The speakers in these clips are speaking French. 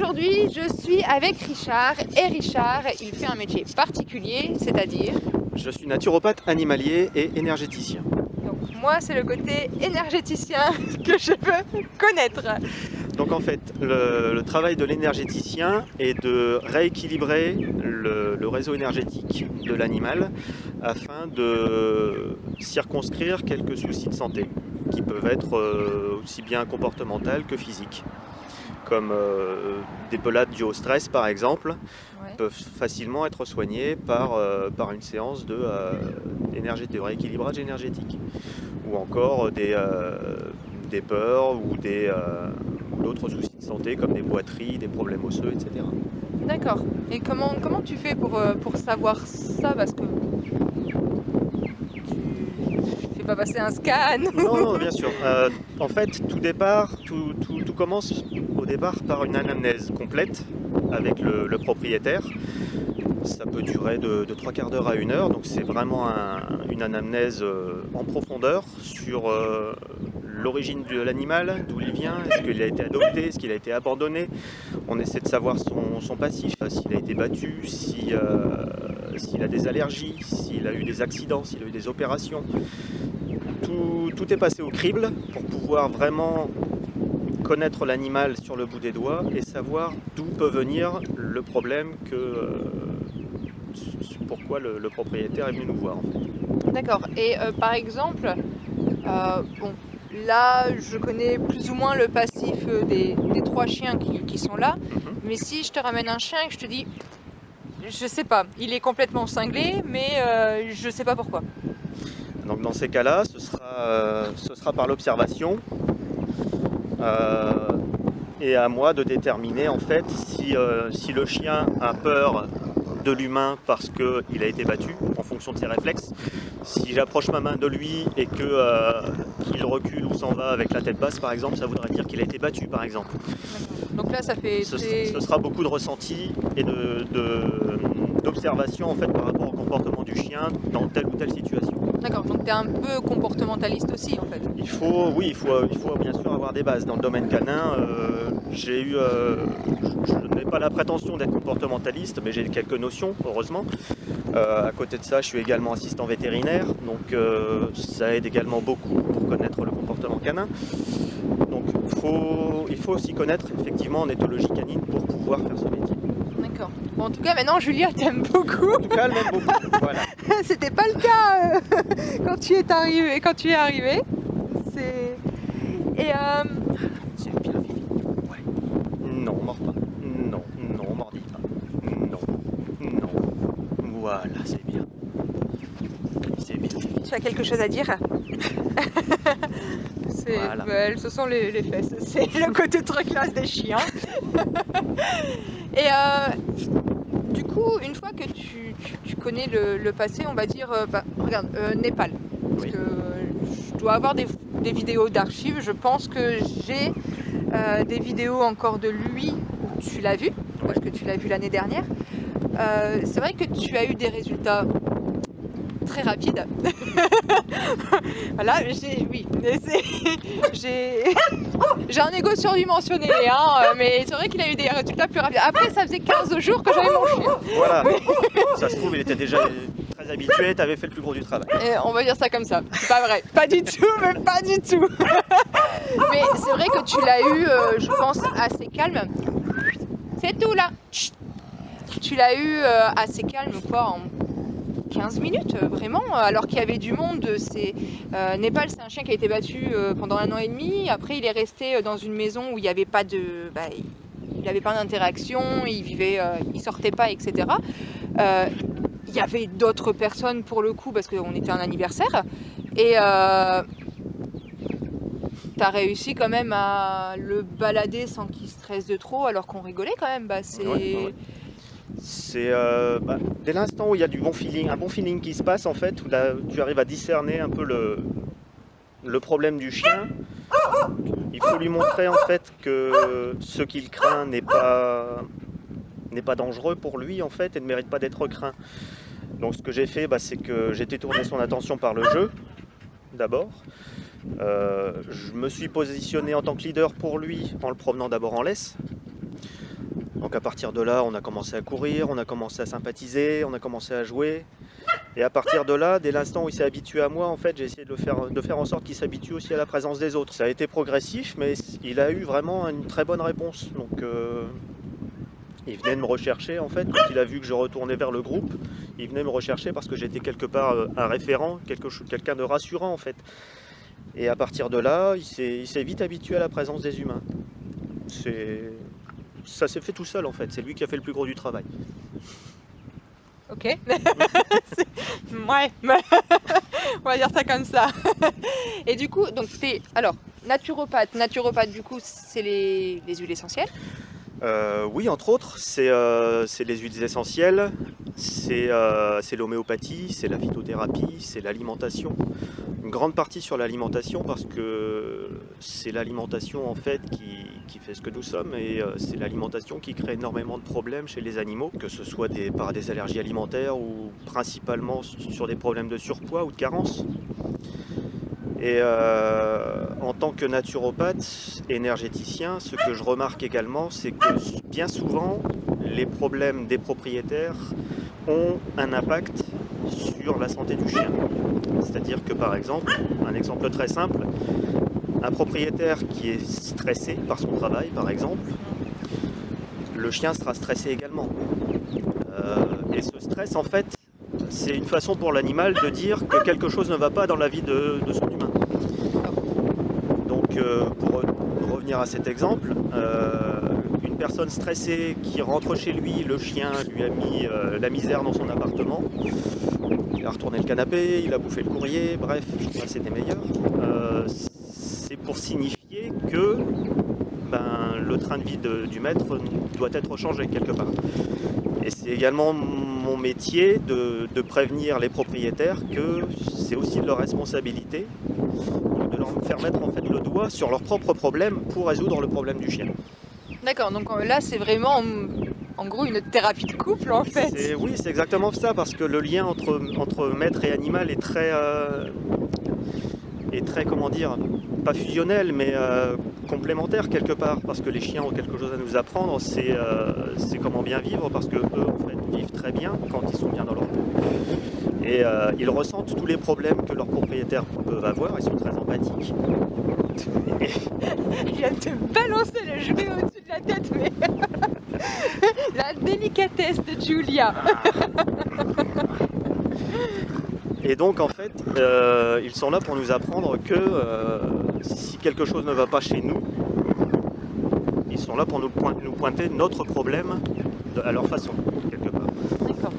aujourd'hui, je suis avec Richard. Et Richard, il fait un métier particulier, c'est-à-dire... Je suis naturopathe animalier et énergéticien. Donc moi, c'est le côté énergéticien que je veux connaître. Donc en fait, le travail de l'énergéticien est de rééquilibrer le réseau énergétique de l'animal afin de circonscrire quelques soucis de santé qui peuvent être aussi bien comportementaux que physiques. Comme des pelades dues au stress par exemple, peuvent facilement être soignées par une séance de rééquilibrage énergétique. Ou encore des peurs ou d'autres soucis de santé comme des boiteries, des problèmes osseux, etc. D'accord. Et comment tu fais pour savoir ça? Parce que tu fais pas passer un scan. Non, bien sûr. En fait, tout commence au départ par une anamnèse complète avec le propriétaire. Ça peut durer de 3 quarts d'heure à 1 heure, donc c'est vraiment une anamnèse en profondeur sur l'origine de l'animal, d'où il vient, est-ce qu'il a été adopté, est-ce qu'il a été abandonné. On essaie de savoir son passif, s'il a été battu, s'il a des allergies, s'il a eu des accidents, s'il a eu des opérations. Tout est passé au crible pour pouvoir vraiment connaître l'animal sur le bout des doigts et savoir d'où peut venir le problème pourquoi le propriétaire est venu nous voir. En fait. D'accord. Et par exemple, là je connais plus ou moins le passif des 3 chiens qui sont là, mais si je te ramène un chien et que je te dis, je sais pas, il est complètement cinglé, mais je sais pas pourquoi. Donc dans ces cas-là, ce sera par l'observation et à moi de déterminer en fait si le chien a peur de l'humain parce qu'il a été battu en fonction de ses réflexes. Si j'approche ma main de lui et qu'il recule ou s'en va avec la tête basse par exemple, ça voudrait dire qu'il a été battu par exemple. Donc là ça fait... Ce sera beaucoup de ressenti et d'observation en fait par rapport au comportement du chien dans telle ou telle situation. D'accord, donc tu es un peu comportementaliste aussi en fait. Il faut bien sûr avoir des bases. Dans le domaine canin, je n'ai pas la prétention d'être comportementaliste, mais j'ai quelques notions, heureusement. À côté de ça, je suis également assistant vétérinaire, donc ça aide également beaucoup pour connaître le comportement canin. Donc il faut aussi connaître effectivement en éthologie canine pour pouvoir faire ce métier. D'accord. Bon, en tout cas, maintenant, Julia t'aime beaucoup. En tout cas, elle m'aime beaucoup. Voilà. C'était pas le cas quand tu es arrivé. Et C'est le pire Fifi. Ouais. Non, mord pas. Non, mordis pas. Non. Voilà, c'est bien. C'est bien. Tu as quelque chose à dire? Voilà. Ce sont les fesses. C'est le côté très classe des chiens. Et du coup, une fois que tu connais le passé, on va dire, regarde, Népal. Parce que je dois avoir des vidéos d'archives. Je pense que j'ai des vidéos encore de lui où tu l'as vu, parce que tu l'as vu l'année dernière. C'est vrai que tu as eu des résultats très rapides. Voilà, j'ai un ego surdimensionné, hein, mais c'est vrai qu'il a eu des résultats plus rapides. Après, ça faisait 15 jours que j'avais mon chien. Voilà, ça se trouve, il était déjà très habitué, tu avais fait le plus gros du travail. Et on va dire ça comme ça, c'est pas vrai, pas du tout, mais pas du tout. Mais c'est vrai que tu l'as eu, je pense, assez calme. C'est tout là. Chut. Tu l'as eu assez calme, quoi, en 15 minutes, vraiment, alors qu'il y avait du monde. Népal, c'est un chien qui a été battu pendant 1 an et demi. Après, il est resté dans une maison où il n'y avait pas d'interaction, il sortait pas, etc. Il y avait d'autres personnes pour le coup, parce qu'on était un anniversaire. Et t'as réussi quand même à le balader sans qu'il stresse de trop, alors qu'on rigolait quand même. Ouais. C'est dès l'instant où il y a un bon feeling qui se passe en fait, où là, tu arrives à discerner un peu le problème du chien. Il faut lui montrer en fait que ce qu'il craint n'est pas dangereux pour lui en fait et ne mérite pas d'être craint. Donc ce que j'ai fait, c'est que j'ai détourné son attention par le jeu d'abord. Je me suis positionné en tant que leader pour lui en le promenant d'abord en laisse. Donc à partir de là, on a commencé à courir, on a commencé à sympathiser, on a commencé à jouer. Et à partir de là, dès l'instant où il s'est habitué à moi, en fait, j'ai essayé de faire en sorte qu'il s'habitue aussi à la présence des autres. Ça a été progressif, mais il a eu vraiment une très bonne réponse. Donc il venait de me rechercher, en fait, quand il a vu que je retournais vers le groupe, il venait me rechercher parce que j'étais quelque part un référent, quelqu'un de rassurant, en fait. Et à partir de là, il s'est vite habitué à la présence des humains. Ça s'est fait tout seul, en fait. C'est lui qui a fait le plus gros du travail. Ok. Ouais. On va dire ça comme ça. Et du coup, donc alors, naturopathe. Naturopathe, du coup, c'est les huiles essentielles. Oui, entre autres, c'est les huiles essentielles, c'est l'homéopathie, c'est la phytothérapie, c'est l'alimentation. Une grande partie sur l'alimentation parce que c'est l'alimentation en fait qui fait ce que nous sommes et c'est l'alimentation qui crée énormément de problèmes chez les animaux, que ce soit par des allergies alimentaires ou principalement sur des problèmes de surpoids ou de carence. Et en tant que naturopathe, énergéticien, ce que je remarque également, c'est que bien souvent, les problèmes des propriétaires ont un impact sur la santé du chien. C'est-à-dire que par exemple, un exemple très simple, un propriétaire qui est stressé par son travail, par exemple, le chien sera stressé également. Et ce stress, en fait, c'est une façon pour l'animal de dire que quelque chose ne va pas dans la vie de son humain. Donc pour revenir à cet exemple, une personne stressée qui rentre chez lui, le chien lui a mis la misère dans son appartement, il a retourné le canapé, il a bouffé le courrier, bref, je passais des meilleurs. C'est pour signifier que le train de vie du maître doit être changé quelque part. Et c'est également mon métier de prévenir les propriétaires que c'est aussi de leur responsabilité de leur faire mettre en fait le doigt sur leurs propres problèmes pour résoudre le problème du chien. D'accord, donc là c'est vraiment en gros une thérapie de couple en fait. Oui, c'est exactement ça, parce que le lien entre maître et animal est très comment dire, pas fusionnel mais complémentaire quelque part, parce que les chiens ont quelque chose à nous apprendre, c'est comment bien vivre, parce que eux en fait vivent très bien quand ils sont bien dans leur peau. Et ils ressentent tous les problèmes que leurs propriétaires peuvent avoir, ils sont très empathiques. Il vient de te balancer le jouet au-dessus de la tête, mais la délicatesse de Julia. Et donc en fait, ils sont là pour nous apprendre que si quelque chose ne va pas chez nous, ils sont là pour nous pointer notre problème à leur façon, quelque part. D'accord.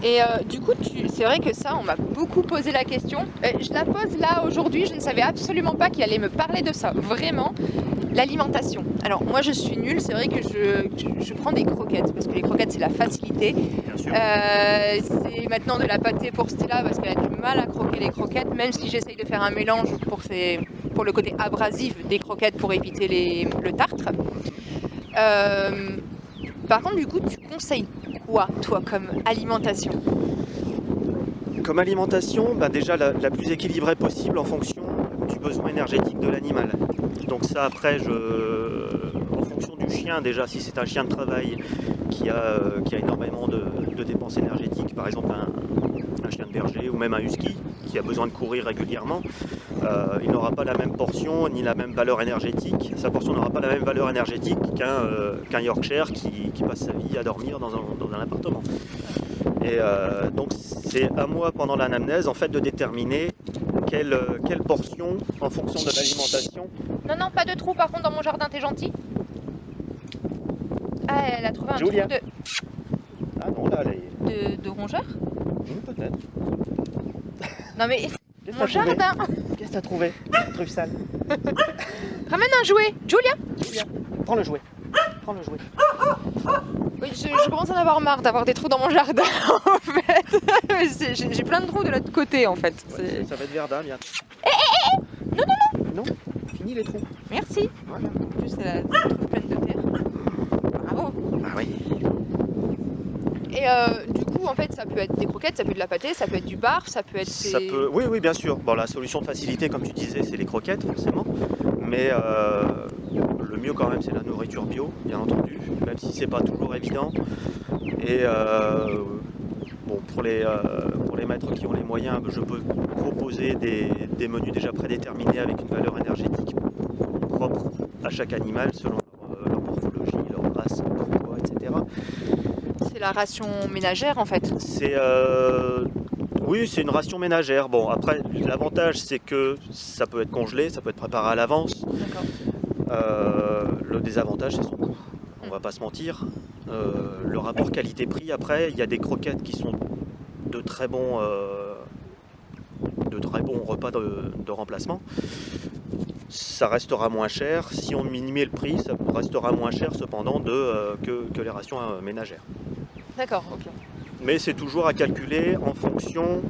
Et du coup, c'est vrai que ça, on m'a beaucoup posé la question. Je la pose là aujourd'hui, je ne savais absolument pas qu'il allait me parler de ça. Vraiment, l'alimentation. Alors moi, je suis nulle, c'est vrai que je prends des croquettes, parce que les croquettes, c'est la facilité. Bien sûr. C'est maintenant de la pâtée pour Stella, parce qu'elle a du mal à croquer les croquettes, même si j'essaye de faire un mélange pour le côté abrasif des croquettes pour éviter le tartre. Par contre, du coup, tu conseilles quoi, toi, comme alimentation? Comme alimentation, déjà la plus équilibrée possible en fonction du besoin énergétique de l'animal. Donc ça, après, en fonction du chien, déjà, si c'est un chien de travail qui a énormément de dépenses énergétiques, par exemple un chien de berger ou même un husky qui a besoin de courir régulièrement, il n'aura pas la même portion ni la même valeur énergétique. Sa portion n'aura pas la même valeur énergétique qu'un Yorkshire qui passe sa vie à dormir dans un appartement. Et donc c'est à moi pendant l'anamnèse en fait de déterminer quelle portion en fonction de l'alimentation. Non, pas de trou par contre dans mon jardin, t'es gentil. Ah, elle a trouvé un Julia. trou Ah non, là, elle est... de rongeur. Peut-être. Non mais, Qu'est-ce mon que t'as trouvé jardin. Qu'est-ce que t'as trouvé? Truffe sale. Ramène un jouet, Julia. Julia, prends le jouet. Prends le jouet. Oui, je commence à en avoir marre d'avoir des trous dans mon jardin en fait. J'ai plein de trous de l'autre côté en fait. Ouais, ça va être verdun, bien. Non, fini les trous. Merci. Voilà. En plus, elle a des trous pleines de terre. Bravo. Ah oui. Et du coup, en fait, ça peut être des croquettes, ça peut être de la pâtée, ça peut être du bar, ça peut être... Oui, bien sûr. Bon, la solution de facilité, comme tu disais, c'est les croquettes, forcément. Mais le mieux quand même c'est la nourriture bio, bien entendu, même si c'est pas toujours évident. Et bon, pour les maîtres qui ont les moyens, je peux proposer des menus déjà prédéterminés avec une valeur énergétique propre à chaque animal selon leur morphologie, leur race, leur poids, etc. C'est la ration ménagère en fait. Oui, c'est une ration ménagère. Bon, après, l'avantage c'est que ça peut être congelé, ça peut être préparé à l'avance. D'accord. Le désavantage c'est son coût. On va pas se mentir. Le rapport qualité-prix, après, il y a des croquettes qui sont de très bons repas de remplacement. Ça restera moins cher. Si on minimise le prix, ça restera moins cher cependant que les rations ménagères. D'accord, ok. Mais c'est toujours à calculer en fonction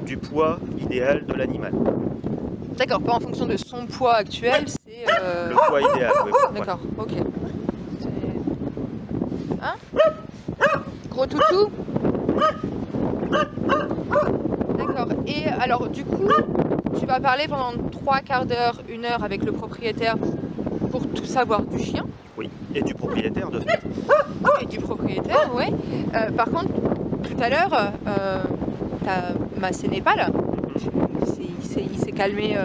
du poids idéal de l'animal. D'accord, pas en fonction de son poids actuel, c'est... Le poids idéal, oui. D'accord, ok. Hein? Gros toutou? D'accord. Et alors, du coup, tu vas parler pendant 3/4 d'heure, 1 heure avec le propriétaire pour tout savoir du chien. Oui, et du propriétaire de fait. Et du propriétaire, ouais. Par contre, tout à l'heure, t'as massé Népal. Il s'est calmé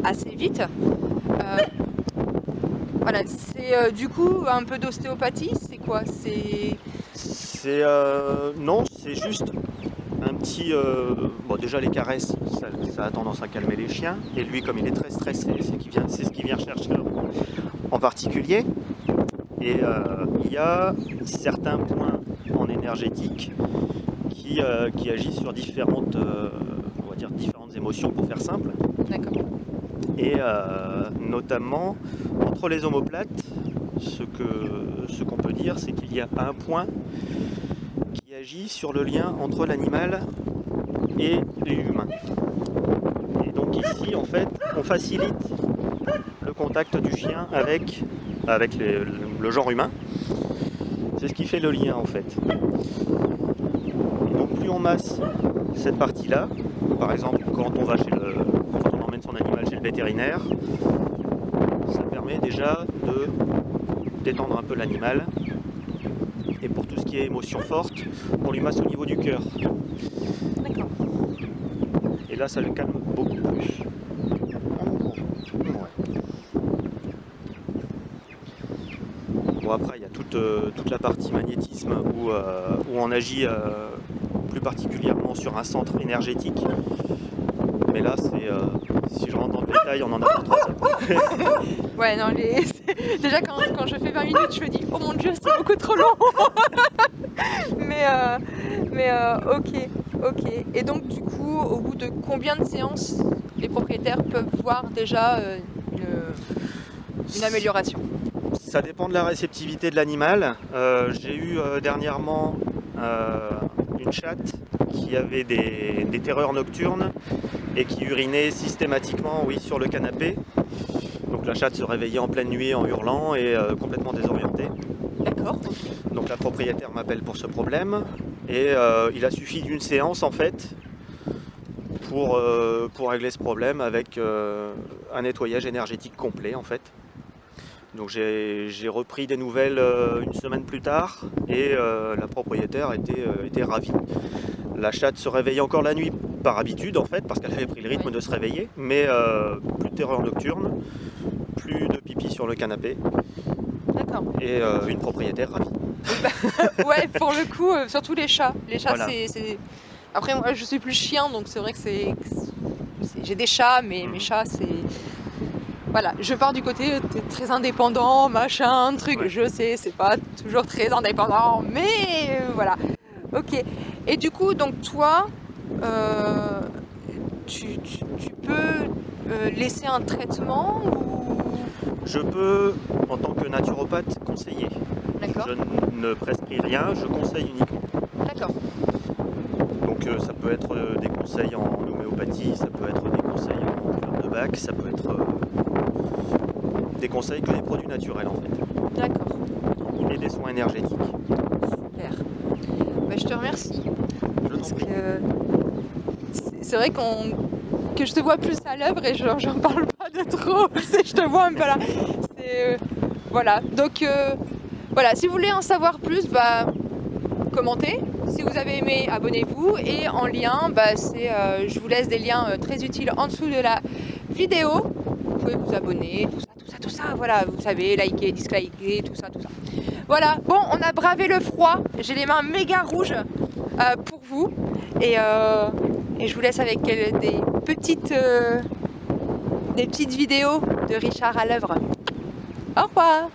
assez vite. Voilà, c'est du coup un peu d'ostéopathie, c'est quoi? Non, c'est juste un petit... Bon, déjà les caresses, ça a tendance à calmer les chiens. Et lui, comme il est très stressé, c'est ce qu'il vient chercher en particulier. Et il y a certains points en énergétique qui agissent sur différentes émotions, pour faire simple. D'accord. Et notamment, entre les omoplates, ce qu'on peut dire, c'est qu'il y a un point qui agit sur le lien entre l'animal et l'humain. Et donc ici, en fait, on facilite le contact du chien avec le genre humain. C'est ce qui fait le lien, en fait. Et donc plus on masse cette partie-là, par exemple quand on emmène son animal chez le vétérinaire, ça permet déjà de détendre un peu l'animal. Et pour tout ce qui est émotion forte, on lui masse au niveau du cœur. D'accord. Et là, ça le calme beaucoup plus. Bon, après, il y a toute la partie magnétisme où on agit plus particulièrement sur un centre énergétique. Mais là, si je rentre dans le détail, on en a pour 3 heures. Ouais, non, déjà quand je fais 20 minutes, je me dis, oh mon dieu, c'est beaucoup trop long. mais ok. Et donc, du coup, au bout de combien de séances les propriétaires peuvent voir déjà une amélioration? Ça dépend de la réceptivité de l'animal. J'ai eu dernièrement une chatte qui avait des terreurs nocturnes et qui urinait systématiquement, oui, sur le canapé. Donc la chatte se réveillait en pleine nuit en hurlant et complètement désorientée. D'accord. Donc la propriétaire m'appelle pour ce problème et il a suffi d'une séance en fait pour régler ce problème avec un nettoyage énergétique complet en fait. Donc j'ai repris des nouvelles une semaine plus tard et la propriétaire était ravie. La chatte se réveillait encore la nuit par habitude en fait, parce qu'elle avait pris le rythme de se réveiller, mais plus de terreur nocturne, plus de pipi sur le canapé. D'accord. Et une propriétaire ravie. Ouais, pour le coup, surtout les chats. Les chats, Voilà. c'est... Après, moi, je suis plus chien, donc c'est vrai que j'ai des chats, mais mes chats, c'est... Voilà, je pars du côté t'es très indépendant, machin, truc, Ouais. je sais, c'est pas toujours très indépendant, mais voilà. Ok. Et du coup, donc toi, tu peux laisser un traitement ou... Je peux, en tant que naturopathe, conseiller. D'accord. Je ne prescris rien, je conseille uniquement. D'accord. Donc ça peut être des conseils en homéopathie, ça peut être des conseils en fleurs de bac, ça peut être des conseils que des produits naturels en fait. D'accord. Et des soins énergétiques. Super. Bah, je te remercie. Je t'en Parce prie. que c'est vrai que je te vois plus à l'œuvre et j'en parle pas de trop. Je te vois un peu là. Voilà, donc voilà, si vous voulez en savoir plus, bah, commentez. Si vous avez aimé, abonnez-vous. Et en lien, bah, je vous laisse des liens très utiles en dessous de la vidéo. Vous pouvez vous abonner, tout ça, voilà, vous savez, liker, disliker, tout ça. Voilà, bon, on a bravé le froid. J'ai les mains méga rouges pour vous. Et je vous laisse avec des petites vidéos de Richard à l'œuvre. Au revoir!